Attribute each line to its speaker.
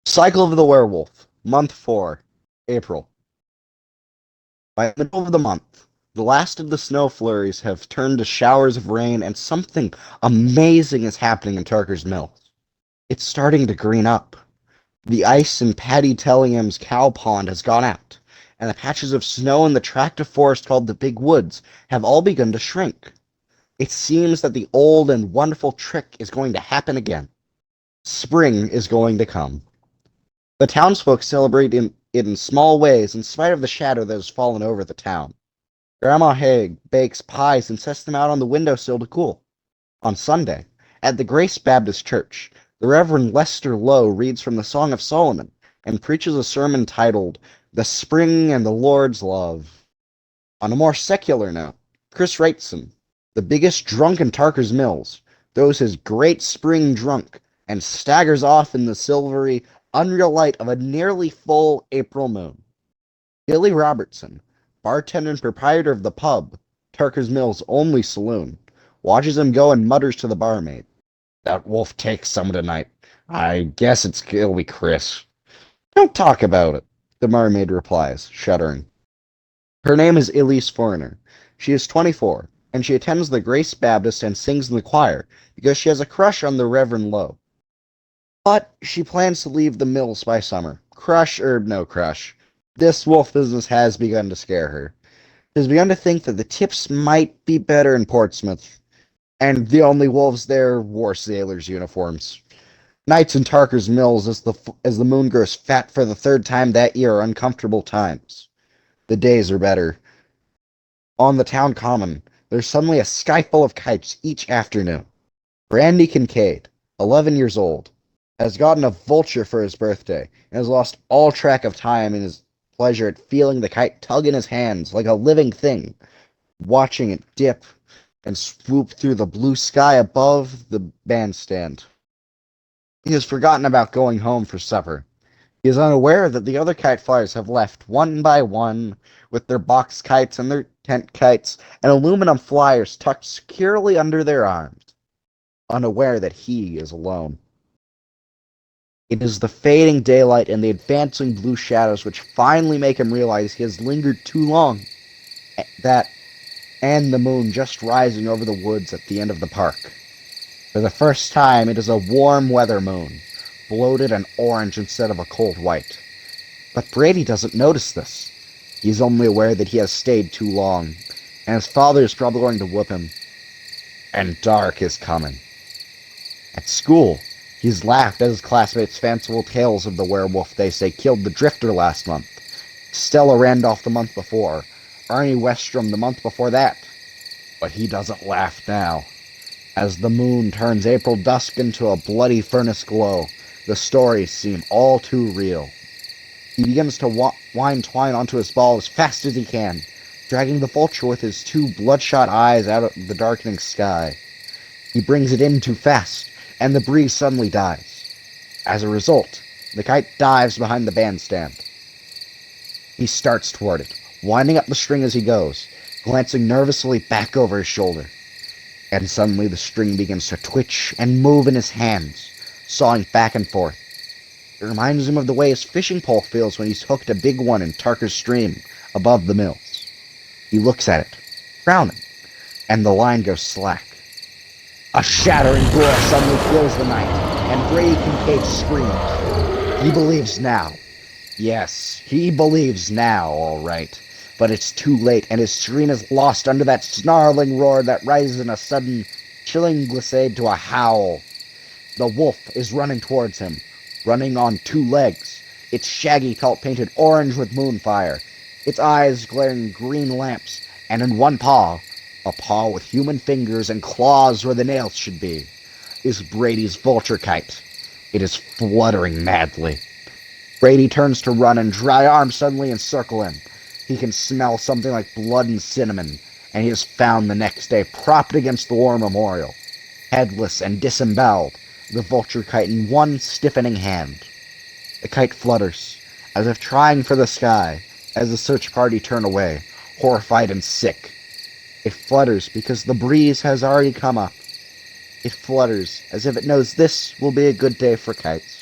Speaker 1: Cycle of the Werewolf, Month 4, April. By the middle of the month, the last of the snow flurries have turned to showers of rain, and something amazing is happening in Tarker's Mills. It's starting to green up. The ice in Paddy Tellingham's cow pond has gone out, and the patches of snow in the tract of forest called the Big Woods have all begun to shrink. It seems that the old and wonderful trick is going to happen again. Spring is going to come. The townsfolk celebrate in small ways in spite of the shadow that has fallen over the town. Grandma Haig bakes pies and sets them out on the windowsill to cool. On Sunday, at the Grace Baptist Church, the Reverend Lester Lowe reads from the Song of Solomon and preaches a sermon titled The Spring and the Lord's Love. On a more secular note, Chris Wrightson, the biggest drunk in Tarker's Mills, throws his great spring drunk and staggers off in the silvery, unreal light of a nearly full April moon. Billy Robertson, bartender and proprietor of the pub, Tarker's Mill's only saloon, watches him go and mutters to the barmaid, "That wolf takes some tonight. I guess it'll be Chris." "Don't talk about it," the barmaid replies, shuddering. Her name is Elise Foreigner. She is 24, and she attends the Grace Baptist and sings in the choir because she has a crush on the Reverend Lowe. But she plans to leave the mills by summer. Crush or no crush, this wolf business has begun to scare her. She has begun to think that the tips might be better in Portsmouth, and the only wolves there wore sailors' uniforms. Nights in Tarker's Mills as the moon grows fat for the third time that year are uncomfortable times. The days are better. On the town common, there's suddenly a sky full of kites each afternoon. Brandy Kincaid, 11 years old, has gotten a vulture for his birthday and has lost all track of time in his pleasure at feeling the kite tug in his hands like a living thing, watching it dip and swoop through the blue sky above the bandstand. He has forgotten about going home for supper. He is unaware that the other kite flyers have left one by one with their box kites and their tent kites and aluminum flyers tucked securely under their arms, unaware that he is alone. It is the fading daylight and the advancing blue shadows which finally make him realize he has lingered too long, and the moon just rising over the woods at the end of the park. For the first time, it is a warm weather moon, bloated and orange instead of a cold white. But Brady doesn't notice this. He is only aware that he has stayed too long, and his father is probably going to whoop him. And dark is coming. At school, he's laughed at his classmates' fanciful tales of the werewolf they say killed the Drifter last month, Stella Randolph the month before, Arnie Westrom the month before that. But he doesn't laugh now. As the moon turns April dusk into a bloody furnace glow, the stories seem all too real. He begins to wind twine onto his ball as fast as he can, dragging the vulture with his two bloodshot eyes out of the darkening sky. He brings it in too fast, and the breeze suddenly dies. As a result, the kite dives behind the bandstand. He starts toward it, winding up the string as he goes, glancing nervously back over his shoulder. And suddenly the string begins to twitch and move in his hands, sawing back and forth. It reminds him of the way his fishing pole feels when he's hooked a big one in Tarker's stream above the mills. He looks at it, frowning, and the line goes slack. A shattering roar suddenly fills the night, and Brady Kincaid screams. He believes now. Yes, he believes now, all right. But it's too late, and his scream is lost under that snarling roar that rises in a sudden, chilling glissade to a howl. The wolf is running towards him, running on two legs, its shaggy pelt painted orange with moonfire, its eyes glaring green lamps, and in one paw, a paw with human fingers and claws where the nails should be, is Brady's vulture kite. It is fluttering madly. Brady turns to run, and dry arms suddenly encircle him. He can smell something like blood and cinnamon, and he is found the next day propped against the war memorial, headless and disemboweled, the vulture kite in one stiffening hand. The kite flutters, as if trying for the sky, as the search party turn away, horrified and sick. It flutters because the breeze has already come up. It flutters as if it knows this will be a good day for kites.